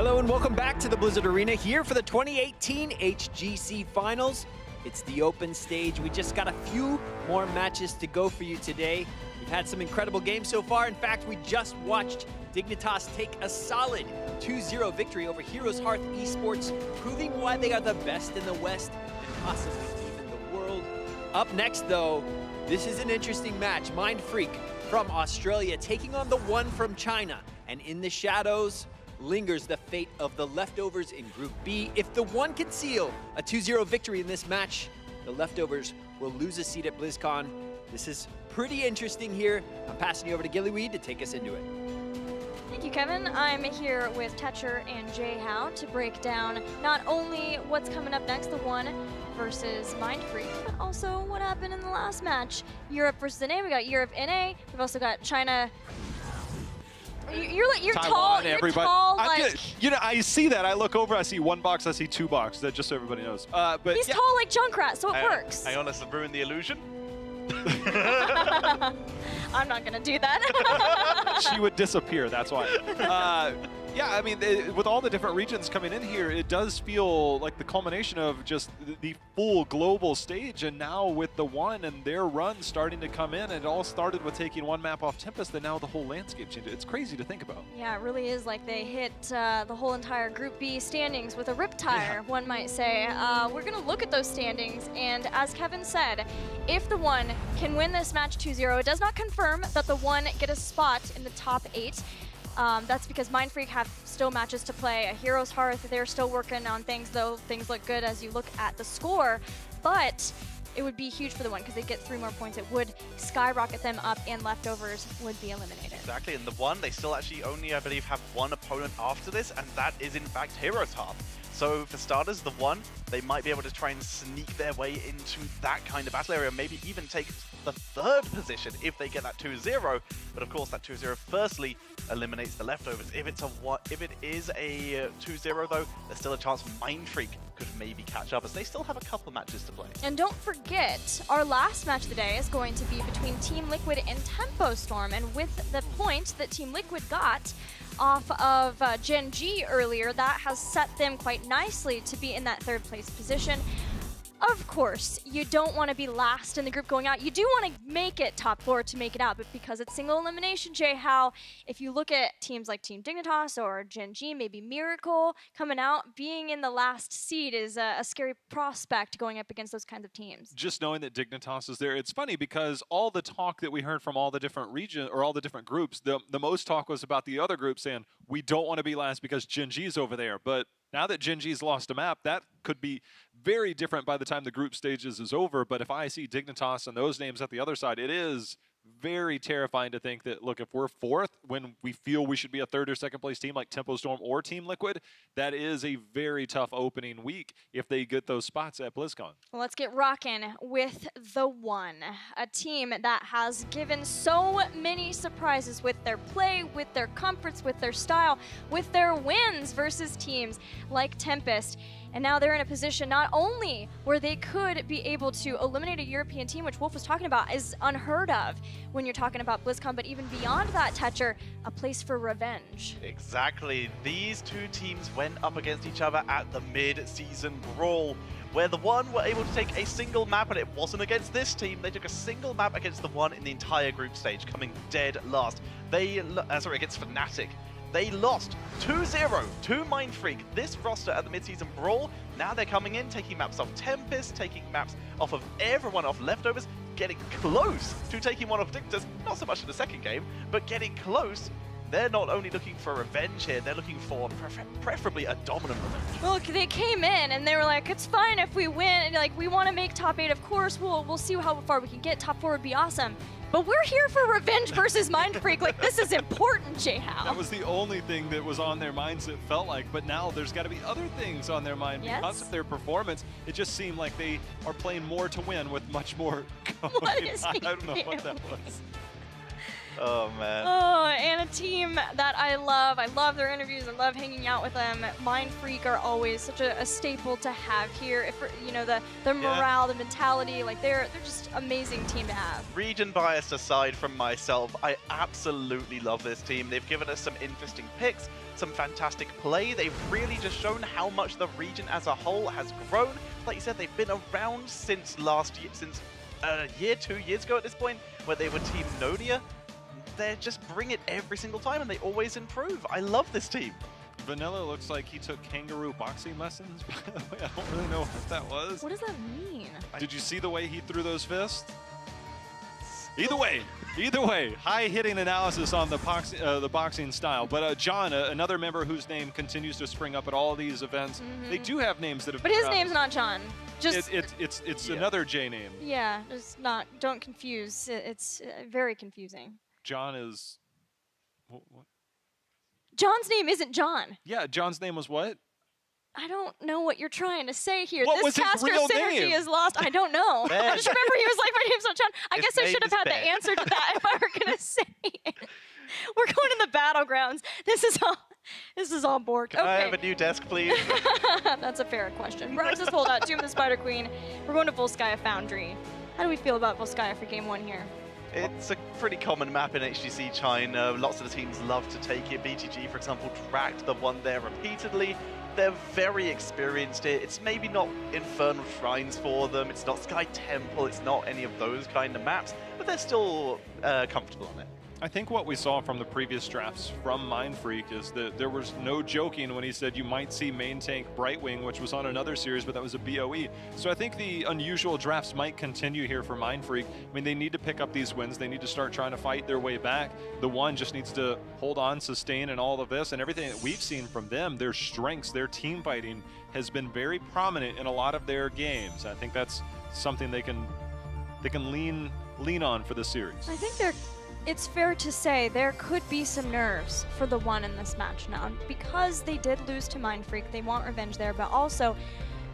Hello and welcome back to the Blizzard Arena here for the 2018 HGC Finals. It's the open stage. We just got a few more matches to go for you today. We've had some incredible games so far. In fact, we just watched Dignitas take a solid 2-0 victory over Heroes Hearth Esports, proving why they are the best in the West and possibly even the world. Up next, though, this is an interesting match. Mindfreak from Australia taking on TheOne from China. And in the shadows lingers the fate of the Leftovers in Group B. If TheOne can seal a 2-0 victory in this match, the Leftovers will lose a seat at BlizzCon. This is pretty interesting here. I'm passing you over to Gillyweed to take us into it. Thank you, Kevin. I'm here with Tetcher and Jay Howe to break down not only what's coming up next, TheOne versus Mindfreak, but also what happened in the last match. Europe versus NA. We got Europe NA. We've also got China. You're Taiwan, tall. You're everybody. tall. Like, you know, I see that. I look over. I see one box. I see two boxes. That just so everybody knows. But he's tall like Junkrat, so it works. Hang on, let's ruin the illusion. I'm not gonna do that. She would disappear. That's why. Yeah, I mean, with all the different regions coming in here, it does feel like the culmination of just the full global stage. And now with TheOne and their run starting to come in, it all started with taking one map off Tempest, and now the whole landscape changed. It's crazy to think about. Yeah, it really is like they hit the whole entire Group B standings with a riptire, one might say. We're going to look at those standings, and as Kevin said, if TheOne can win this match 2-0, it does not confirm that TheOne get a spot in the top 8. That's because Mindfreak have still matches to play. Heroes Hearth, they're still working on things, though things look good as you look at the score. But it would be huge for TheOne because they get 3 more points. It would skyrocket them up, and Leftovers would be eliminated. Exactly, and TheOne, they still actually only, I believe, have one opponent after this, and that is in fact Heroes Hearth. So for starters, TheOne, they might be able to try and sneak their way into that kind of battle area, maybe even take the 3rd position if they get that 2-0. But of course, that 2-0 firstly eliminates the Leftovers. If it is a 2-0 though, there's still a chance Mindfreak could maybe catch up, as they still have a couple matches to play. And don't forget, our last match of the day is going to be between Team Liquid and Tempo Storm, and with the point that Team Liquid got off of Gen G earlier, that has set them quite nicely to be in that 3rd place position. Of course, you don't want to be last in the group going out. You do want to make it top 4 to make it out, but because it's single elimination, Jay Howe, if you look at teams like Team Dignitas or Gen G, maybe Miracle coming out, being in the last seed is a scary prospect going up against those kinds of teams. Just knowing that Dignitas is there, it's funny because all the talk that we heard from all the different regions or all the different groups, the most talk was about the other group saying, we don't want to be last because Gen G's over there. But now that Gen G's lost a map, that could be very different by the time the group stages is over. But if I see Dignitas and those names at the other side, it is very terrifying to think that, look, if we're 4th when we feel we should be a 3rd or 2nd place team like Tempo Storm or Team Liquid, that is a very tough opening week if they get those spots at BlizzCon. Well, let's get rocking with TheOne, a team that has given so many surprises with their play, with their comforts, with their style, with their wins versus teams like Tempest. And now they're in a position not only where they could be able to eliminate a European team, which Wolf was talking about, is unheard of when you're talking about BlizzCon, but even beyond that, Tetcher, a place for revenge. Exactly. These two teams went up against each other at the mid-season brawl, where TheOne were able to take a single map, and it wasn't against this team. They took a single map against TheOne in the entire group stage, coming dead last. Against Fnatic. They lost 2-0 to Mindfreak, this roster at the mid-season brawl. Now they're coming in, taking maps off Tempest, taking maps off of everyone off Leftovers, getting close to taking one off Dignitas. Not so much in the 2nd game, but getting close. They're not only looking for revenge here, they're looking for preferably a dominant revenge. Well, they came in and they were like, it's fine if we win. And like, we want to make top 8, of course. We'll see how far we can get. Top 4 would be awesome. But we're here for revenge versus Mindfreak. Like, this is important, Jay Howe. That was the only thing that was on their minds, it felt like. But now there's got to be other things on their mind because of their performance. It just seemed like they are playing more to win with much more going. I don't know what that was. Oh, man. Oh, and a team that I love. I love their interviews. I love hanging out with them. Mindfreak are always such a staple to have here. If you know, the morale, the mentality, like they're just amazing team to have. Region bias aside from myself, I absolutely love this team. They've given us some interesting picks. some fantastic play. They've really just shown how much the region as a whole has grown. Like you said, they've been around since last year, since a year, 2 years ago at this point, where they were Team Nonia. They just bring it every single time, and they always improve. I love this team. Vanilla looks like he took kangaroo boxing lessons, by the way. I don't really know what that was. What does that mean? Did you see the way he threw those fists? Either way, high-hitting analysis on the boxing style. But John, another member whose name continues to spring up at all these events, they do have names that have. But his name's not John. Just it's another J name. yeah, just not. Don't confuse. It's very confusing. John is. What? John's name isn't John. Yeah, John's name was what? I don't know what you're trying to say here. What this was his caster real synergy name? is lost. I don't know. Ben. I just remember he was like, my name's not John. I His guess I name should have is had the Ben. answer to that if I were gonna say it. We're going to the battlegrounds. This is all Bork. Can I Okay. have a new desk, please? That's a fair question. Roxas holdout, Tomb of the Spider Queen. We're going to Volskaya Foundry. How do we feel about Volskaya for game 1 here? It's a pretty common map in HGC China. Lots of the teams love to take it. BTG, for example, tracked the one there repeatedly. They're very experienced here. It's maybe not Infernal Shrines for them. It's not Sky Temple. It's not any of those kind of maps, but they're still comfortable on it. I think what we saw from the previous drafts from Mindfreak is that there was no joking when he said you might see main tank Brightwing, which was on another series, but that was a BOE. So I think the unusual drafts might continue here for Mindfreak. I mean, they need to pick up these wins. They need to start trying to fight their way back. TheOne just needs to hold on, sustain, and all of this. And everything that we've seen from them, their strengths, their team fighting has been very prominent in a lot of their games. I think that's something they can lean on for the series. I think it's fair to say there could be some nerves for TheOne in this match now. Because they did lose to Mindfreak, they want revenge there, but also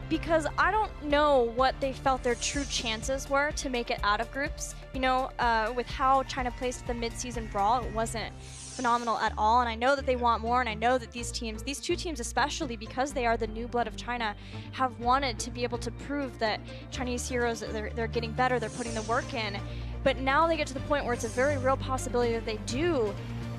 because I don't know what they felt their true chances were to make it out of groups. You know, with how China placed the mid-season brawl, it wasn't phenomenal at all, and I know that they want more, and I know that these two teams especially, because they are the new blood of China, have wanted to be able to prove that Chinese heroes, they're getting better, they're putting the work in. But now they get to the point where it's a very real possibility that they do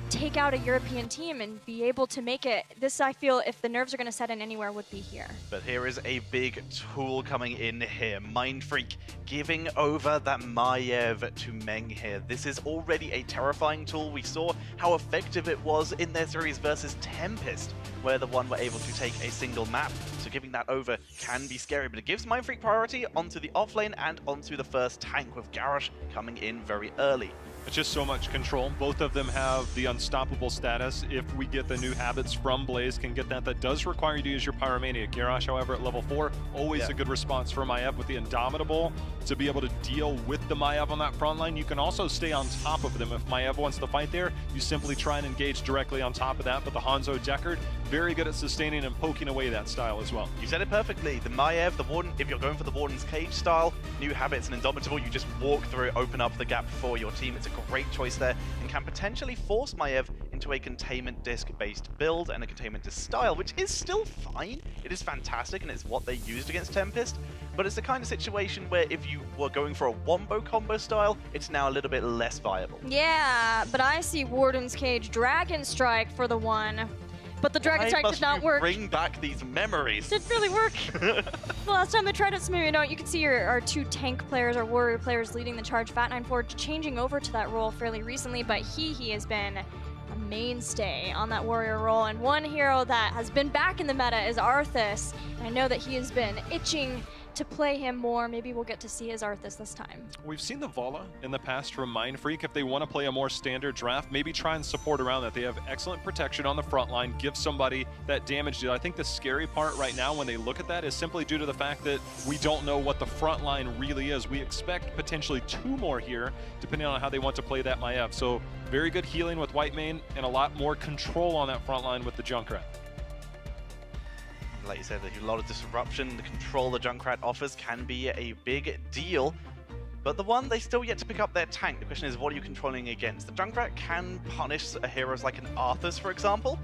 take out a European team and be able to make it. This, I feel, if the nerves are going to set in anywhere, would be here. But here is a big tool coming in here. Mindfreak giving over that Maiev to Meng here. This is already a terrifying tool. We saw how effective it was in their series versus Tempest, where TheOne were able to take a single map. So giving that over can be scary, but it gives Mindfreak priority onto the offlane and onto the first tank, with Garrosh coming in very early. It's just so much control. Both of them have the unstoppable status. If we get the new habits from Blaze, can get that. That does require you to use your Pyromania. Garrosh, however, at level 4, always a good response for Maiev with the Indomitable to be able to deal with the Maiev on that front line. You can also stay on top of them. If Maiev wants to fight there, you simply try and engage directly on top of that. But the Hanzo Deckard, very good at sustaining and poking away that style as well. You said it perfectly. The Maiev, the Warden, if you're going for the Warden's Cage style, new habits and Indomitable, you just walk through it, open up the gap for your team. It's a great choice there, and can potentially force Maiev into a containment disc-based build and a containment disc style, which is still fine. It is fantastic, and it's what they used against Tempest, but it's the kind of situation where if you were going for a wombo combo style, it's now a little bit less viable. Yeah, but I see Warden's Cage Dragon Strike for TheOne. But the Dragon Strike did not work. Bring back these memories. Didn't really work. The last time they tried it, so maybe no. You can see our two tank players, our warrior players leading the charge. Fat94 changing over to that role fairly recently, but he has been a mainstay on that warrior role. And one hero that has been back in the meta is Arthas. And I know that he has been itching to play him more. Maybe we'll get to see his Arthas this time. We've seen the Vala in the past from Mindfreak. If they want to play a more standard draft, maybe try and support around that. They have excellent protection on the front line, give somebody that damage deal. I think the scary part right now when they look at that is simply due to the fact that we don't know what the front line really is. We expect potentially 2 more here, depending on how they want to play that Maiev. So very good healing with Whitemane and a lot more control on that front line with the Junkrat. Like you said, there's a lot of disruption. The control the Junkrat offers can be a big deal. But TheOne, they still yet to pick up their tank. The question is, what are you controlling against? The Junkrat can punish heroes like an Arthas, for example.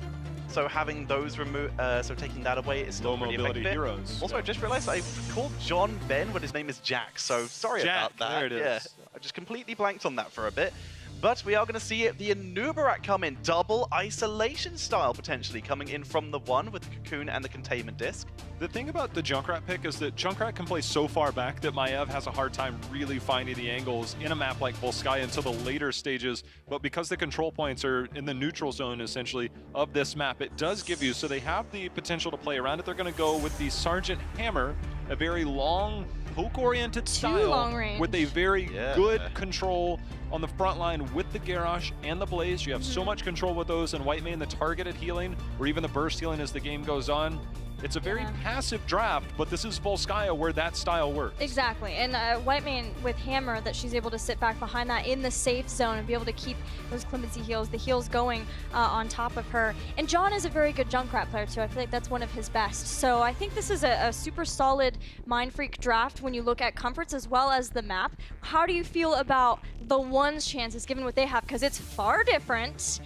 So having those removed, so taking that away is still Low really mobility effective. heroes. Also, I just realized I called John Ben when his name is Jack. So sorry Jack, about that. there it is. Yeah, I just completely blanked on that for a bit. But we are going to see the Anubarak come in, double isolation style potentially, coming in from the one with the Cocoon and the Containment Disc. The thing about the Junkrat pick is that Junkrat can play so far back that Maiev has a hard time really finding the angles in a map like Volskaya until the later stages, but because the control points are in the neutral zone essentially of this map, it does give you, so they have the potential to play around it. They're going to go with the Sergeant Hammer, a very long, poke-oriented style long range. with a very good control on the front line with the Garrosh and the Blaze. You have so much control with those, and Whitemane, the targeted healing, or even the burst healing as the game goes on. It's a very passive draft, but this is Volskaya where that style works. Exactly, and Whitemane with Hammer, that she's able to sit back behind that in the safe zone and be able to keep those clemency heals, the heals going on top of her. And John is a very good Junkrat player too. I feel like that's one of his best. So I think this is a super solid Mindfreak draft when you look at comforts as well as the map. How do you feel about the One's chances given what they have? Because it's far different.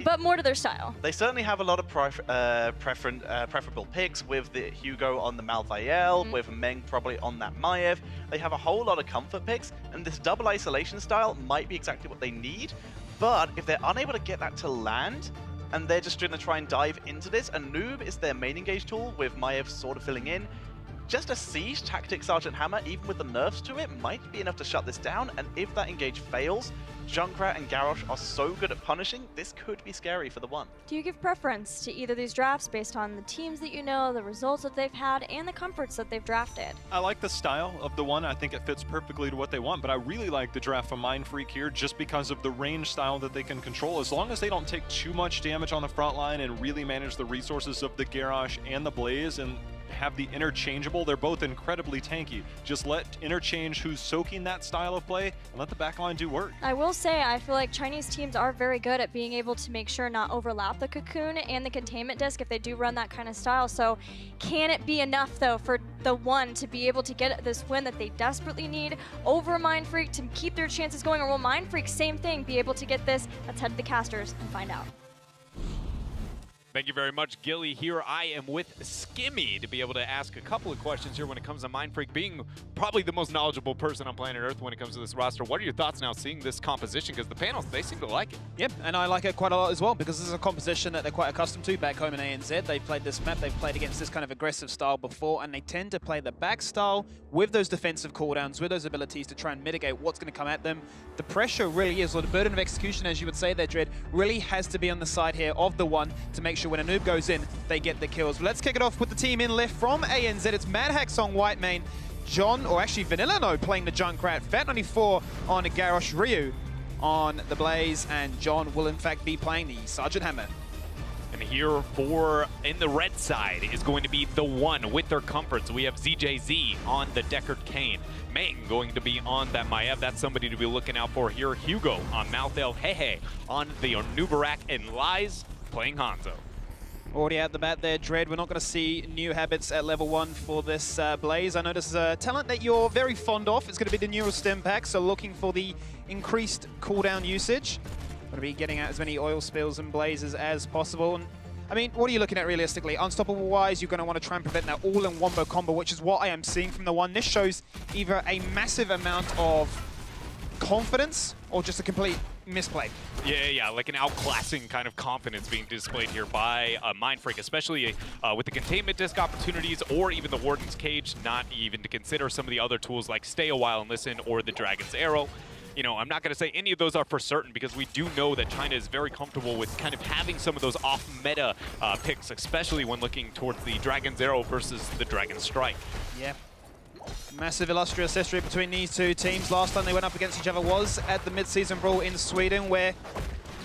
But more to their style. They certainly have a lot of preferable picks, with the Hugo on the Malthael, with Meng probably on that Maiev. They have a whole lot of comfort picks, and this double isolation style might be exactly what they need. But if they're unable to get that to land, and they're just going to try and dive into this, a Noob is their main engage tool, with Maiev sort of filling in. Just a siege tactic Sergeant Hammer, even with the nerfs to it, might be enough to shut this down, and if that engage fails, Junkrat and Garrosh are so good at punishing, this could be scary for the One. Do you give preference to either of these drafts based on the teams that you know, the results that they've had, and the comforts that they've drafted? I like the style of the One. I think it fits perfectly to what they want, but I really like the draft from Mindfreak here just because of the range style that they can control. As long as they don't take too much damage on the front line and really manage the resources of the Garrosh and the Blaze and have the interchangeable, they're both incredibly tanky. Just let interchange who's soaking that style of play and let the backline do work. I will say, I feel like Chinese teams are very good at being able to make sure not overlap the Cocoon and the Containment Disc if they do run that kind of style. So can it be enough though for the One to be able to get this win that they desperately need over Mindfreak to keep their chances going? Or will Mindfreak, same thing, be able to get this? Let's head to the casters and find out. Thank you very much, Gilly. Here I am with Skimmy to be able to ask a couple of questions here when it comes to Mindfreak being probably the most knowledgeable person on planet Earth when it comes to this roster. What are your thoughts now seeing this composition? Because the panels, they seem to like it. Yep, and I like it quite a lot as well because this is a composition that they're quite accustomed to back home in ANZ. They've played this map, they've played against this kind of aggressive style before, and they tend to play the back style with those defensive cooldowns, with those abilities to try and mitigate what's going to come at them. The pressure really is, or the burden of execution, as you would say there, Dread, really has to be on the side here of the One to make sure when a noob goes in, they get the kills. But let's kick it off with the team in left from ANZ. It's Madhax on Whitemane, John, or actually Vanilla No playing the Junkrat, Fat94 on Garrosh, Ryu on the Blaze, and John will in fact be playing the Sergeant Hammer. And here for, in the red side, is going to be the One with their comforts. We have ZJZ on the Deckard Cain. Meng going to be on that Maiev. That's somebody to be looking out for here. Hugo on Malthael. Hehe on the Anubarak, and Lies playing Hanzo. Already out the bat there, Dread. We're not going to see new habits at level 1 for this Blaze. I know this is a talent that you're very fond of. It's going to be the Neural Stim pack, so looking for the increased cooldown usage. Going to be getting out as many oil spills and blazes as possible. And I mean, what are you looking at realistically? Unstoppable-wise, you're going to want to try and prevent that all-in-wombo combo, which is what I am seeing from the One. This shows either a massive amount of confidence or just a complete misplay. Yeah, like an outclassing kind of confidence being displayed here by Mindfreak, especially with the Containment Disc opportunities or even the Warden's Cage, not even to consider some of the other tools like Stay a While and Listen or the Dragon's Arrow. You know, I'm not going to say any of those are for certain because we do know that China is very comfortable with kind of having some of those off-meta picks, especially when looking towards the Dragon's Arrow versus the Dragon's Strike. Yeah. Massive illustrious history between these two teams. Last time they went up against each other was at the mid-season brawl in Sweden, where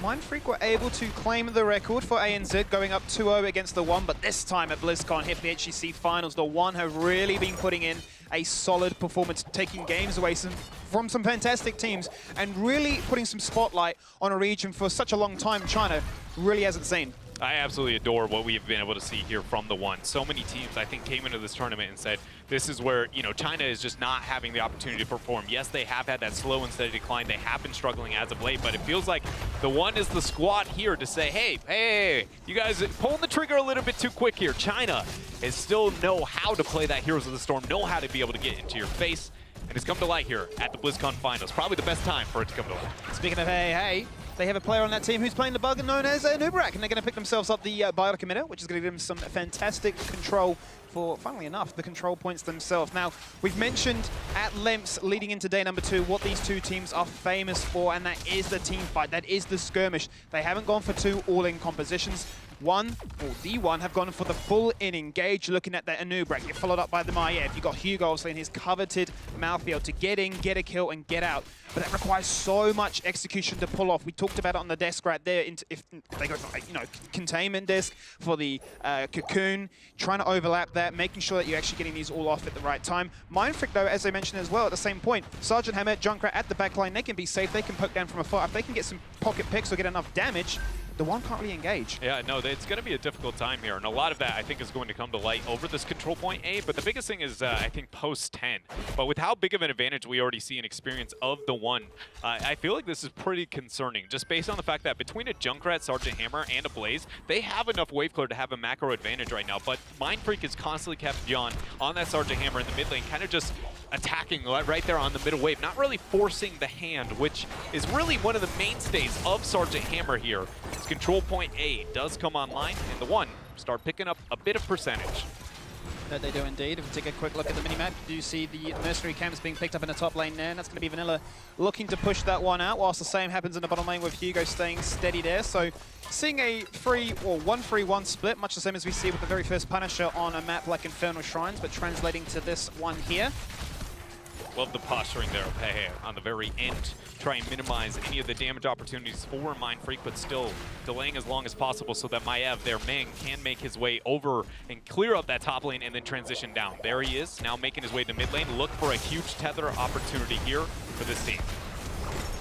Mindfreak were able to claim the record for ANZ, going up 2-0 against the One, but this time at BlizzCon, here for the HGC Finals, the One have really been putting in a solid performance, taking games away from some fantastic teams, and really putting some spotlight on a region for such a long time China really hasn't seen. I absolutely adore what we've been able to see here from the One. So many teams, I think, came into this tournament and said, this is where, you know, China is just not having the opportunity to perform. Yes, they have had that slow and steady decline. They have been struggling as of late, but it feels like the One is the squad here to say, hey, you guys pulling the trigger a little bit too quick here. China is still know how to play that Heroes of the Storm, know how to be able to get into your face. and it's come to light here at the BlizzCon Finals. Probably the best time for it to come to light. Speaking of hey, they have a player on that team who's playing the bug known as Nubrak, and they're going to pick themselves up the biotic emitter, which is going to give them some fantastic control for, funnily enough, the control points themselves. Now, we've mentioned at lengths leading into day number 2 what these two teams are famous for, and that is the team fight, that is the skirmish. They haven't gone for 2 all-in compositions. The one have gone for the full in engage, looking at that Anubrak. You're followed up by the Maiev. You've got Hugo obviously in his coveted Malthael to get in, get a kill, and get out. But that requires so much execution to pull off. We talked about it on the desk right there. If they go for, containment desk for the Cocoon, trying to overlap that, making sure that you're actually getting these all off at the right time. Mindfreak, though, as I mentioned as well, at the same point, Sergeant Hammer, Junkrat at the back line, they can be safe. They can poke down from afar. If they can get some pocket picks or get enough damage, the one can't really engage. Yeah, no, it's going to be a difficult time here, and a lot of that, I think, is going to come to light over this control point A, but the biggest thing is, I think, post-10. But with how big of an advantage we already see in experience of the one, I feel like this is pretty concerning, just based on the fact that between a Junkrat, Sergeant Hammer, and a Blaze, they have enough wave clear to have a macro advantage right now, but Mindfreak has constantly kept John on that Sergeant Hammer in the mid lane, kind of just attacking right there on the middle wave, not really forcing the hand, which is really one of the mainstays of Sergeant Hammer here. His control point A does come online, and the one start picking up a bit of percentage. That they do indeed. If we take a quick look at the minimap, you do see the mercenary camps being picked up in the top lane there, and that's going to be Vanilla looking to push that one out, whilst the same happens in the bottom lane with Hugo staying steady there. So seeing a 1-3-1 split, much the same as we see with the very first Punisher on a map like Infernal Shrines, but translating to this one here. Love the posturing there of Pehe on the very end. Try and minimize any of the damage opportunities for Mindfreak, but still delaying as long as possible so that Maiev, their Ming, can make his way over and clear up that top lane and then transition down. There he is, now making his way to mid lane. Look for a huge tether opportunity here for this team.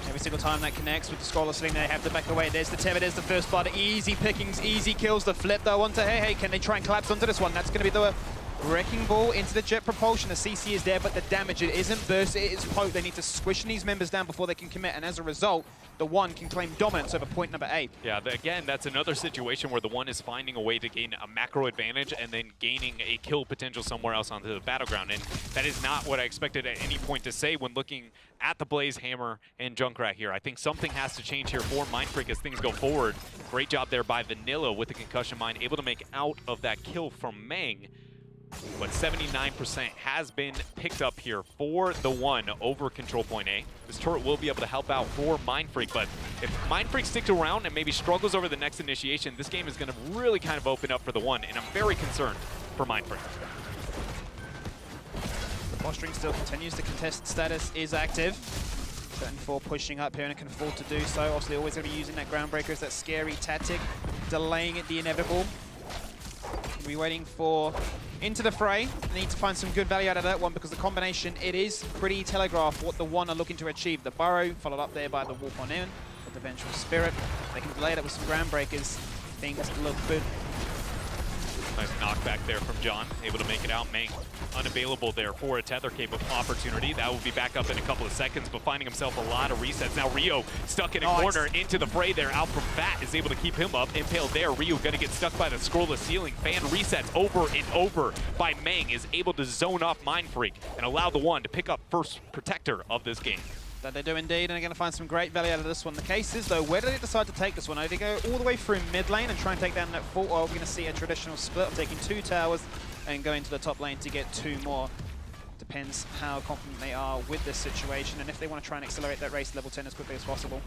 Every single time that connects with the Scholar sitting there, have to back away. There's the tether, there's the first blood. Easy pickings, easy kills. The flip though onto Hey. Can they try and collapse onto this one? That's going to be the Wrecking Ball into the jet propulsion. The CC is there, but the damage, it isn't burst, it is poke. They need to squish these members down before they can commit, and as a result, the one can claim dominance over point number 8. Yeah, again, that's another situation where the one is finding a way to gain a macro advantage and then gaining a kill potential somewhere else onto the battleground. And that is not what I expected at any point to say when looking at the Blaze, Hammer, and Junkrat here. I think something has to change here for Mindfreak as things go forward. Great job there by Vanilla with the concussion mine, able to make out of that kill from Meng. But 79% has been picked up here for the one over control point A. This turret will be able to help out for Mindfreak, but if Mindfreak sticks around and maybe struggles over the next initiation, this game is going to really kind of open up for the one, and I'm very concerned for Mindfreak. The posturing still continues. The contest status is active. 4 pushing up here and can afford to do so. Obviously, always going to be using that Groundbreaker as that scary tactic, delaying it the inevitable. We're waiting for into the fray. They need to find some good value out of that one because the combination, it is pretty telegraphed what the one are looking to achieve. The Burrow, followed up there by the Warp on In, with the Vengeful Spirit. They can delay that with some Groundbreakers. Things look good. Nice knockback there from John, able to make it out. Meng unavailable there for a tether capable opportunity. That will be back up in a couple of seconds, but finding himself a lot of resets. Now Rio stuck in a corner into the fray there. Out from Fat is able to keep him up. Impaled there. Rio going to get stuck by the scrollless ceiling. Fan resets over and over by Meng, is able to zone off Mindfreak and allow the one to pick up first protector of this game. That they do indeed, and they're going to find some great value out of this one. The case is, though, where do they decide to take this one? Are they go all the way through mid lane and try and take down that fort, or are we going to see a traditional split of taking 2 towers and going to the top lane to get 2 more? Depends how confident they are with this situation, and if they want to try and accelerate that race to level 10 as quickly as possible.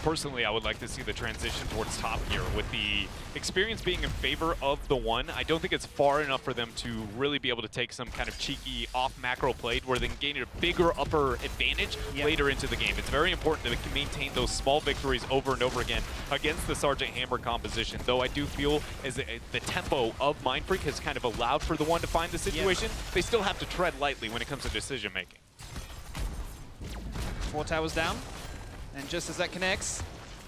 Personally, I would like to see the transition towards top here with the experience being in favor of the one. I don't think it's far enough for them to really be able to take some kind of cheeky off macro play where they can gain a bigger upper advantage later into the game. It's very important that they can maintain those small victories over and over again against the Sergeant Hammer composition, though I do feel as the tempo of Mindfreak has kind of allowed for the one to find the situation, they still have to tread lightly when it comes to decision making. 4 towers down. And just as that connects,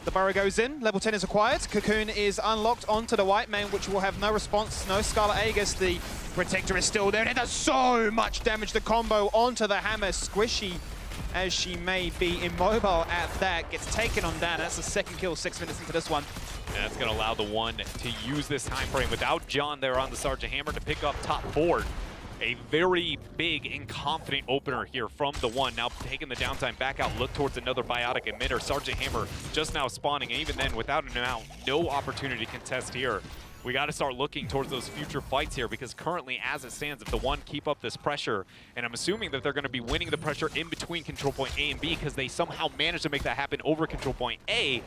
the Burrow goes in, level 10 is acquired, Cocoon is unlocked onto the White Mane, which will have no response, no Scarlet Aegis, the Protector is still there, and it does so much damage, the combo onto the Hammer, squishy as she may be, immobile at that, gets taken on down. That's the second kill 6 minutes into this one. And that's going to allow the one to use this time frame without John there on the Sergeant Hammer to pick up top board. A very big and confident opener here from TheOne. Now taking the downtime back out, look towards another biotic emitter. Sergeant Hammer just now spawning, and even then, without an out, no opportunity to contest here. We got to start looking towards those future fights here, because currently, as it stands, if TheOne keep up this pressure, and I'm assuming that they're going to be winning the pressure in between control point A and B, because they somehow managed to make that happen over control point A,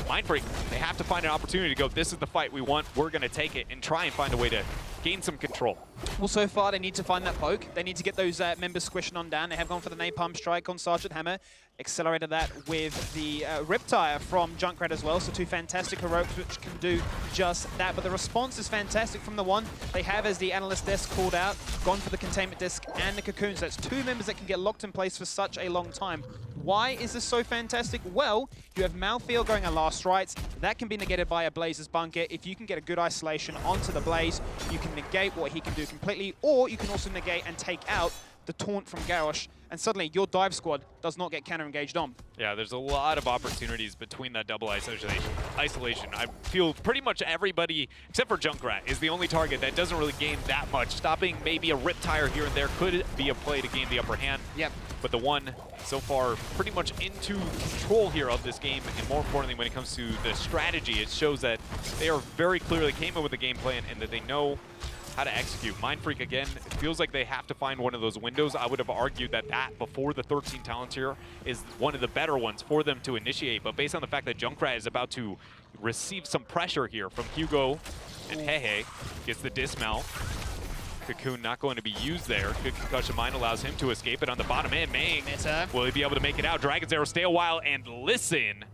Mindfreak, they have to find an opportunity to go, this is the fight we want, we're going to take it, and try and find a way to gain some control. Well, so far, they need to find that poke. They need to get those members squishing on down. They have gone for the napalm strike on Sergeant Hammer. Accelerated that with the Riptire from Junkrat as well. So two fantastic heroics which can do just that. But the response is fantastic from TheOne. They have, as the analyst desk called out, gone for the containment disc and the cocoon. So that's two members that can get locked in place for such a long time. Why is this so fantastic? Well, you have Malfield going a last rites. That can be negated by a Blaze's bunker. If you can get a good isolation onto the Blaze, you can negate what he can do completely, or you can also negate and take out the taunt from Garrosh, and suddenly your dive squad does not get counter-engaged on. Yeah, there's a lot of opportunities between that double isolation. I feel pretty much everybody, except for Junkrat, is the only target that doesn't really gain that much. Stopping maybe a Riptire here and there could be a play to gain the upper hand. Yep. But TheOne, so far, pretty much into control here of this game, and more importantly, when it comes to the strategy, it shows that they are very clearly came up with a game plan and that they know how to execute. Mindfreak, again, it feels like they have to find one of those windows. I would have argued that before the 13 talents here is one of the better ones for them to initiate, but based on the fact that Junkrat is about to receive some pressure here from Hugo, and Hehe gets the dismount. Cocoon not going to be used there. Good concussion mine allows him to escape it on the bottom end. Mang, will he be able to make it out? Dragon's Arrow, stay a while and listen.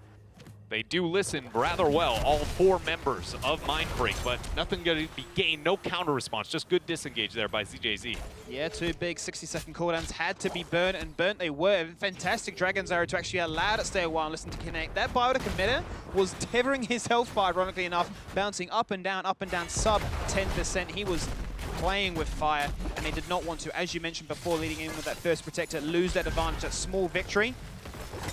They do listen rather well, all four members of Mindfreak, but nothing going to be gained, no counter response, just good disengage there by ZJZ. Yeah, two big 60-second cooldowns had to be burnt, and burnt they were. Fantastic Dragon's Arrow to actually allow it to stay a while and listen to connect. That biotic emitter was tethering his health bar, ironically enough, bouncing up and down, sub 10%. He was playing with fire, and they did not want to, as you mentioned before, leading in with that first protector, lose that advantage, that small victory.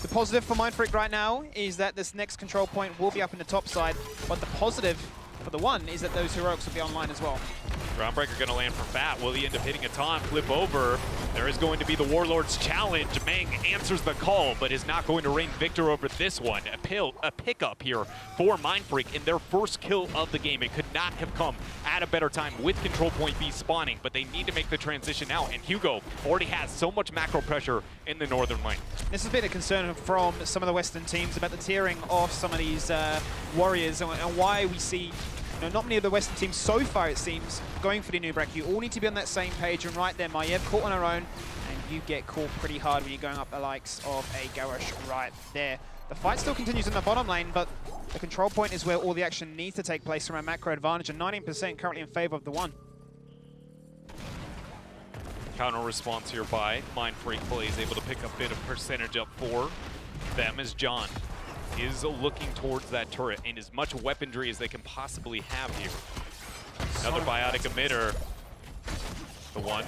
The positive for Mindfreak right now is that this next control point will be up in the top side, but the positive for TheOne is that those heroics will be online as well. Groundbreaker going to land for Fat. Will he end up hitting a taunt, flip over? There is going to be the Warlord's challenge. Mang answers the call, but is not going to reign victor over this one. A pickup here for Mindfreak in their first kill of the game. It could not have come at a better time with control point B spawning, but they need to make the transition now, and Hugo already has so much macro pressure in the northern lane. This has been a concern from some of the Western teams about the tiering of some of these warriors, and why we see not many of the Western teams so far, it seems, going for the new bracket. You all need to be on that same page, and right there, Maiev caught on her own, and you get caught pretty hard when you're going up the likes of a Garrosh right there. The fight still continues in the bottom lane, but the control point is where all the action needs to take place from a macro advantage, and 19% currently in favor of TheOne. Counter response here by Mindfreak. Plays able to pick a bit of percentage up for them as John is looking towards that turret and as much weaponry as they can possibly have here. Another biotic emitter. TheOne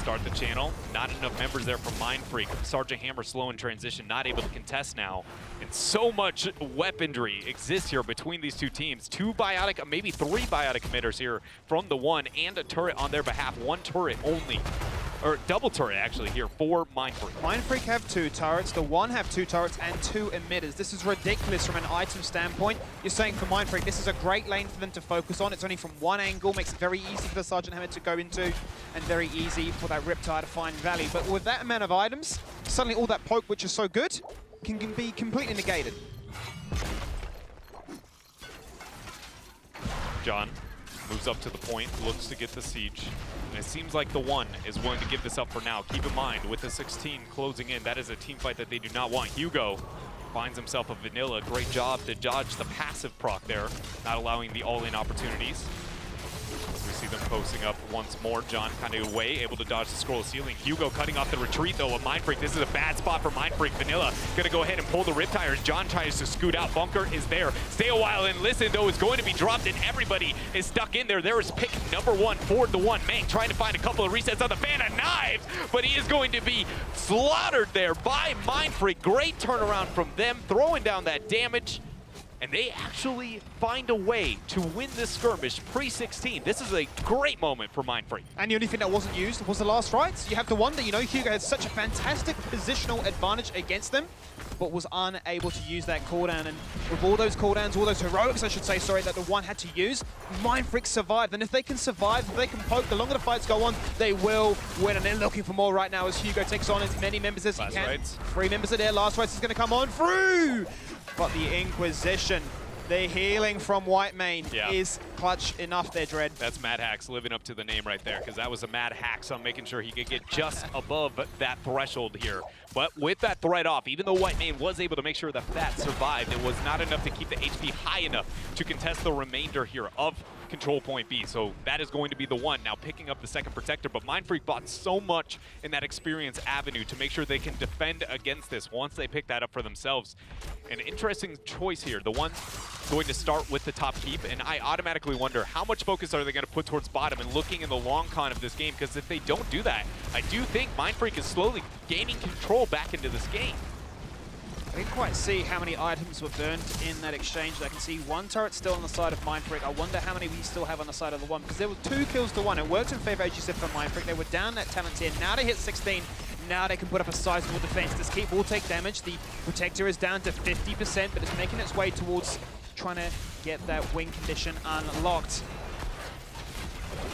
start the channel. Not enough members there from Mindfreak. Sergeant Hammer slow in transition, not able to contest now. And so much weaponry exists here between these two teams. Two biotic, maybe three biotic emitters here from TheOne, and a turret on their behalf. One turret only. Or double turret, actually, here for Mindfreak. Mindfreak have two turrets, TheOne have two turrets and two emitters. This is ridiculous from an item standpoint. You're saying for Mindfreak, this is a great lane for them to focus on. It's only from one angle, makes it very easy for the Sergeant Hammer to go into, and very easy for that Riptire to find value. But with that amount of items, suddenly all that poke, which is so good, can be completely negated. John moves up to the point, looks to get the siege. And it seems like TheOne is willing to give this up for now. Keep in mind, with the 16 closing in, that is a team fight that they do not want. Hugo finds himself a vanilla. Great job to dodge the passive proc there, not allowing the all-in opportunities. We see them posting up once more. John kind of away, able to dodge the scroll ceiling. Hugo cutting off the retreat, though, of Mindfreak. This is a bad spot for Mindfreak. Vanilla gonna go ahead and pull the Riptires. John tries to scoot out. Bunker is there. Stay a while and listen, though, is going to be dropped, and everybody is stuck in there. There is pick number one for TheOne. Mang trying to find a couple of resets on the fan of knives, but he is going to be slaughtered there by Mindfreak. Great turnaround from them, throwing down that damage. and they actually find a way to win this skirmish pre-16. This is a great moment for Mindfreak. And the only thing that wasn't used was the last rights. You have to wonder, you know, Hugo had such a fantastic positional advantage against them, but was unable to use that cooldown. And with all those cooldowns, all those heroics, I should say, sorry, that the one had to use, Mindfreak survived. And if they can survive, if they can poke, the longer the fights go on, they will win. And they're looking for more right now as Hugo takes on as many members as he can. Rights. 3 members are there. Last rights is going to come on through. But the Inquisition, the healing from Whitemane is clutch enough there, Dread. That's Mad Hacks living up to the name right there, because that was a Mad Hacks on making sure he could get just above that threshold here. But with that threat off, even though Whitemane was able to make sure that that survived, it was not enough to keep the HP high enough to contest the remainder here of Control Point B. So that is going to be the one. Now picking up the second protector, but Mindfreak bought so much in that experience avenue to make sure they can defend against this once they pick that up for themselves. An interesting choice here. The one going to start with the top keep, and I automatically wonder how much focus are they going to put towards bottom and looking in the long con of this game, because if they don't do that, I do think Mindfreak is slowly gaining control back into this game. I didn't quite see how many items were burned in that exchange. I can see 1 turret still on the side of Mindfreak. I wonder how many we still have on the side of the one, because there were 2 kills to 1. It worked in favor of HGC for Mindfreak. They were down that talent tier. Now they hit 16. Now they can put up a sizable defense. This keep will take damage. The protector is down to 50%, but it's making its way towards trying to get that wing condition unlocked.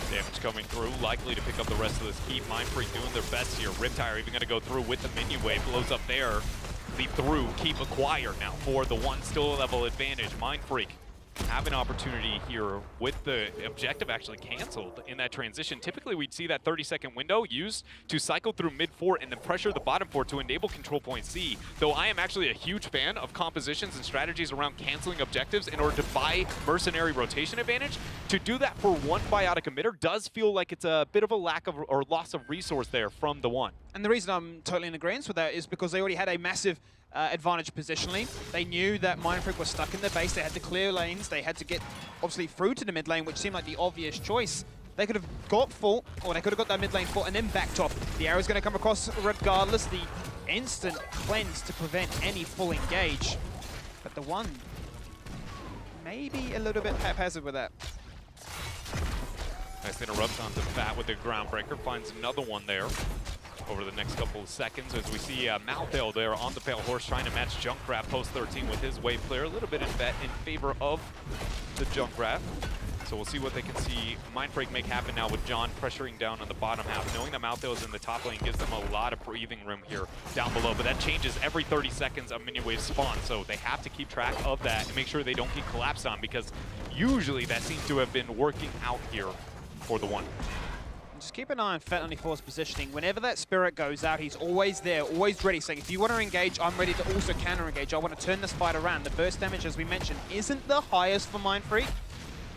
Damage coming through, likely to pick up the rest of this keep. Mindfreak doing their best here. Riptire even going to go through with the minion wave. Blows up there. Leap through, keep acquire now for the one still level advantage. Mindfreak have an opportunity here with the objective actually canceled in that transition. Typically we'd see that 30-second window used to cycle through mid fort and then pressure the bottom fort to enable Control Point C. Though I am actually a huge fan of compositions and strategies around canceling objectives in order to buy mercenary rotation advantage. To do that for one biotic emitter does feel like it's a bit of a lack of or loss of resource there from the one. And the reason I'm totally in agreement with that is because they already had a massive advantage positionally. They knew that Mindfreak was stuck in their base. They had to clear lanes. They had to get, obviously, through to the mid lane, which seemed like the obvious choice. They could have got full, or they could have got that mid lane full and then backed off. The arrow's going to come across regardless. The instant cleanse to prevent any full engage. But the one, maybe a little bit haphazard with that. Nice interrupt onto Fat with the Groundbreaker. Finds another one there over the next couple of seconds as we see Malthael there on the Pale Horse trying to match Junkrat post 13 with his wave clear. A little bit in bet in favor of the Junkrat. So we'll see what they can see Mindfreak make happen now with John pressuring down on the bottom half. Knowing that Malthael is in the top lane gives them a lot of breathing room here down below. But that changes every 30 seconds a minion wave spawn. So they have to keep track of that and make sure they don't get collapsed on, because usually that seems to have been working out here for the one. Just keep an eye on Fat94's positioning. Whenever that spirit goes out, he's always there, always ready, saying, if you want to engage, I'm ready to also counter-engage. I want to turn this fight around. The burst damage, as we mentioned, isn't the highest for Mindfreak.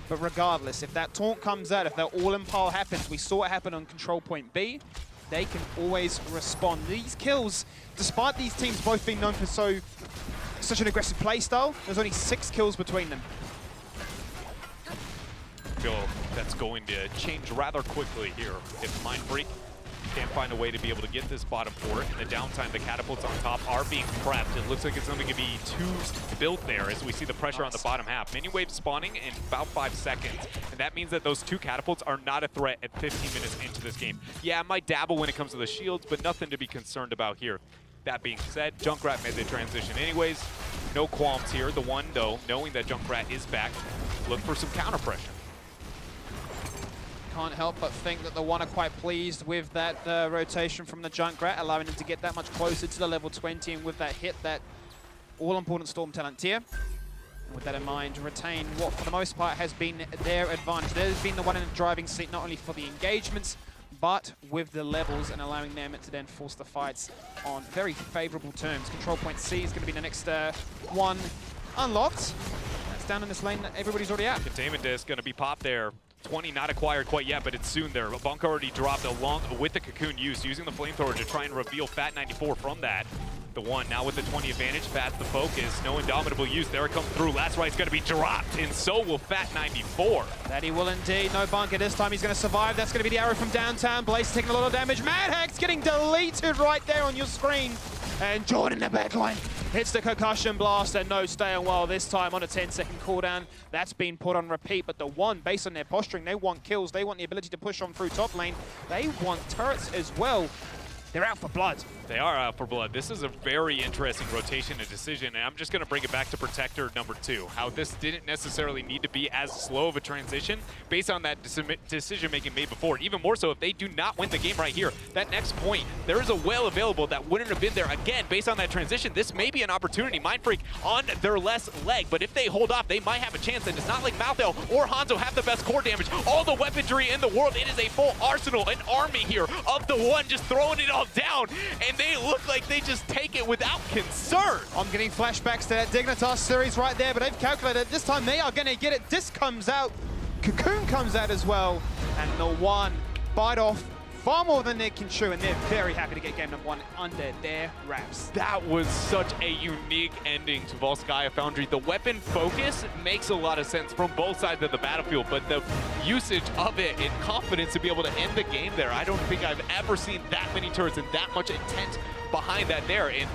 But regardless, if that taunt comes out, if that all-impale happens, we saw it happen on Control Point B, they can always respond. These kills, despite these teams both being known for such an aggressive playstyle, there's only 6 kills between them. That's going to change rather quickly here if Mindfreak can't find a way to be able to get this bottom fort. In the downtime, the catapults on top are being prepped. It looks like it's only going to be 2 built there as we see the pressure on the bottom half. Minion wave spawning in about 5 seconds, and that means that those 2 catapults are not a threat at 15 minutes into this game. Yeah, it might dabble when it comes to the shields, but nothing to be concerned about here. That being said, Junkrat made the transition anyways. No qualms here. The one, though, knowing that Junkrat is back, look for some counter pressure. Can't help but think that the one are quite pleased with that rotation from the Junkrat, allowing them to get that much closer to the level 20, and with that hit, that all-important Storm talent tier. And with that in mind, retain what for the most part has been their advantage. They've been the one in the driving seat, not only for the engagements, but with the levels, and allowing them to then force the fights on very favorable terms. Control Point C is going to be the next one unlocked. That's down in this lane that everybody's already at. Containment disc going to be popped there. 20 not acquired quite yet, but it's soon there. A bunk already dropped along with the cocoon used, using the flamethrower to try and reveal Fat94 from that. The one now with the 20 advantage, Fat's the focus. No Indomitable use. There it comes through. Last right's going to be dropped, and so will Fat94. That he will indeed. No bunker this time. He's going to survive. That's going to be the arrow from downtown. Blaze taking a lot of damage. Mad Hacks getting deleted right there on your screen. And Jordan in the back line. Hits the concussion blast and no staying well this time on a 10-second cooldown. That's been put on repeat, but TheOne, based on their posturing, they want kills. They want the ability to push on through top lane. They want turrets as well. They're out for blood. They are out for blood. This is a very interesting rotation and decision, and I'm just going to bring it back to Protector number 2. How this didn't necessarily need to be as slow of a transition based on that decision-making made before. Even more so if they do not win the game right here. That next point, there is a whale available that wouldn't have been there. Again, based on that transition, this may be an opportunity. Mindfreak on their less leg, but if they hold off, they might have a chance. And it's not like Malthel or Hanzo have the best core damage. All the weaponry in the world. It is a full arsenal, an army here of TheOne just throwing it all down, and they look like they just take it without concern. I'm getting flashbacks to that Dignitas series right there, but they've calculated this time they are going to get it. Disc comes out, Cocoon comes out as well, and TheOne bite off far more than they can chew, and they're very happy to get game number 1 under their wraps. That was such a unique ending to Volskaya Foundry. The weapon focus makes a lot of sense from both sides of the battlefield, but the usage of it and confidence to be able to end the game there, I don't think I've ever seen that many turrets and that much intent behind that there. And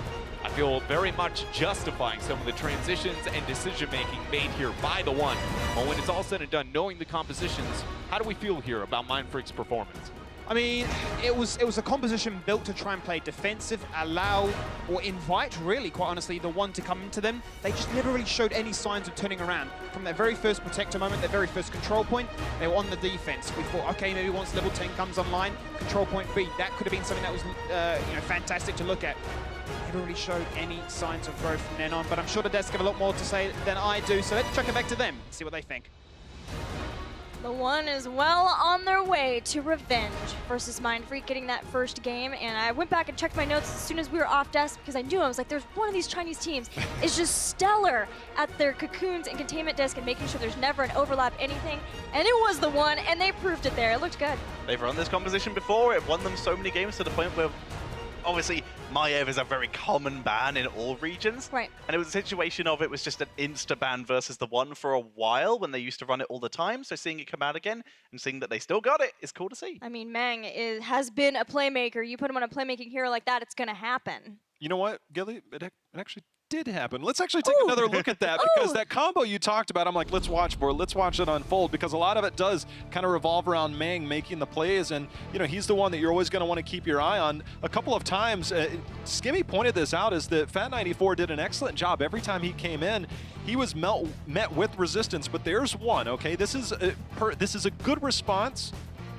I feel very much justifying some of the transitions and decision-making made here by TheOne. But when it's all said and done, knowing the compositions, how do we feel here about Mindfreak's performance? I mean, it was a composition built to try and play defensive, allow, or invite, really, quite honestly, TheOne to come into them. They just never really showed any signs of turning around. From their very first Protector moment, their very first control point, they were on the defense. We thought, okay, maybe once level 10 comes online, control point B, that could have been something that was fantastic to look at. Never really showed any signs of growth from then on, but I'm sure the desk have a lot more to say than I do, so let's chuck it back to them and see what they think. TheOne is well on their way to revenge versus Mindfreak getting that first game, and I went back and checked my notes as soon as we were off desk because I knew, I was like, there's one of these Chinese teams is just stellar at their cocoons and containment disc and making sure there's never an overlap anything, and it was TheOne, and they proved it there. It looked good. They've run this composition before. It won them so many games to the point where obviously Maiev is a very common ban in all regions. Right. And it was a situation of it was just an insta-ban versus TheOne for a while when they used to run it all the time. So seeing it come out again and seeing that they still got it is cool to see. I mean, Mang has been a playmaker. You put him on a playmaking hero like that, it's going to happen. You know what, Gilly? It actually did happen. Let's actually take another look at that because that combo you talked about, I'm like, let's watch for it. Let's watch it unfold because a lot of it does kind of revolve around Mang making the plays, and he's the one that you're always going to want to keep your eye on. A couple of times, Skimmy pointed this out, is that Fat94 did an excellent job. Every time he came in, he was met with resistance, but there's one, okay? This is a good response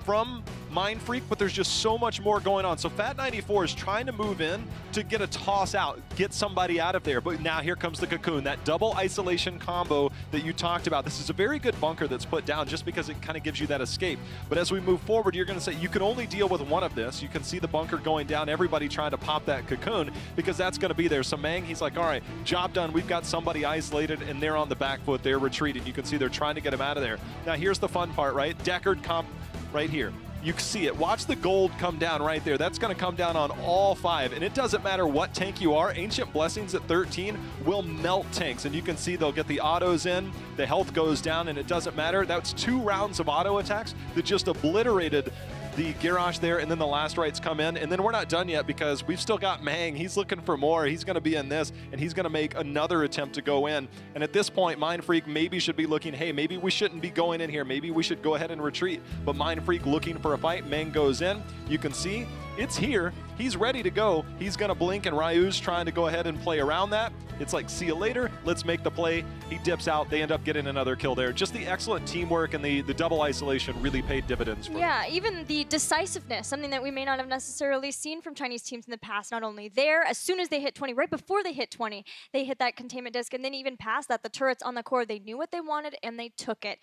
from Mindfreak, but there's just so much more going on. So Fat94 is trying to move in to get a toss out, get somebody out of there. But now here comes the Cocoon, that double isolation combo that you talked about. This is a very good bunker that's put down just because it kind of gives you that escape. But as we move forward, you're going to say you can only deal with one of this. You can see the bunker going down, everybody trying to pop that Cocoon because that's going to be there. So Mang, he's like, all right, job done. We've got somebody isolated and they're on the back foot. They're retreating. You can see they're trying to get him out of there. Now here's the fun part, right? Deckard comp right here. You see it. Watch the gold come down right there. That's going to come down on all 5. And it doesn't matter what tank you are. Ancient Blessings at 13 will melt tanks. And you can see they'll get the autos in. The health goes down, and it doesn't matter. That's 2 rounds of auto attacks that just obliterated the Garrosh there, and then the last rights come in, and then we're not done yet because we've still got Mang. He's looking for more. He's going to be in this, and he's going to make another attempt to go in. And at this point, Mindfreak maybe should be looking, hey, maybe we shouldn't be going in here. Maybe we should go ahead and retreat. But Mindfreak looking for a fight. Mang goes in. You can see it's here. He's ready to go. He's going to blink, and Ryu's trying to go ahead and play around that. It's like, see you later. Let's make the play. He dips out. They end up getting another kill there. Just the excellent teamwork and the double isolation really paid dividends for Yeah, even the decisiveness, something that we may not have necessarily seen from Chinese teams in the past. Not only there, as soon as they hit 20, right before they hit 20, they hit that containment disc, and then even past that, the turrets on the core, they knew what they wanted, and they took it.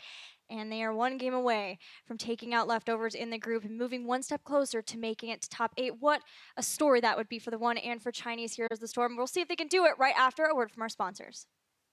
And they are one game away from taking out leftovers in the group and moving one step closer to making it to top 8. What a story that would be for TheOne and for Chinese Heroes of the Storm. We'll see if they can do it right after a word from our sponsors.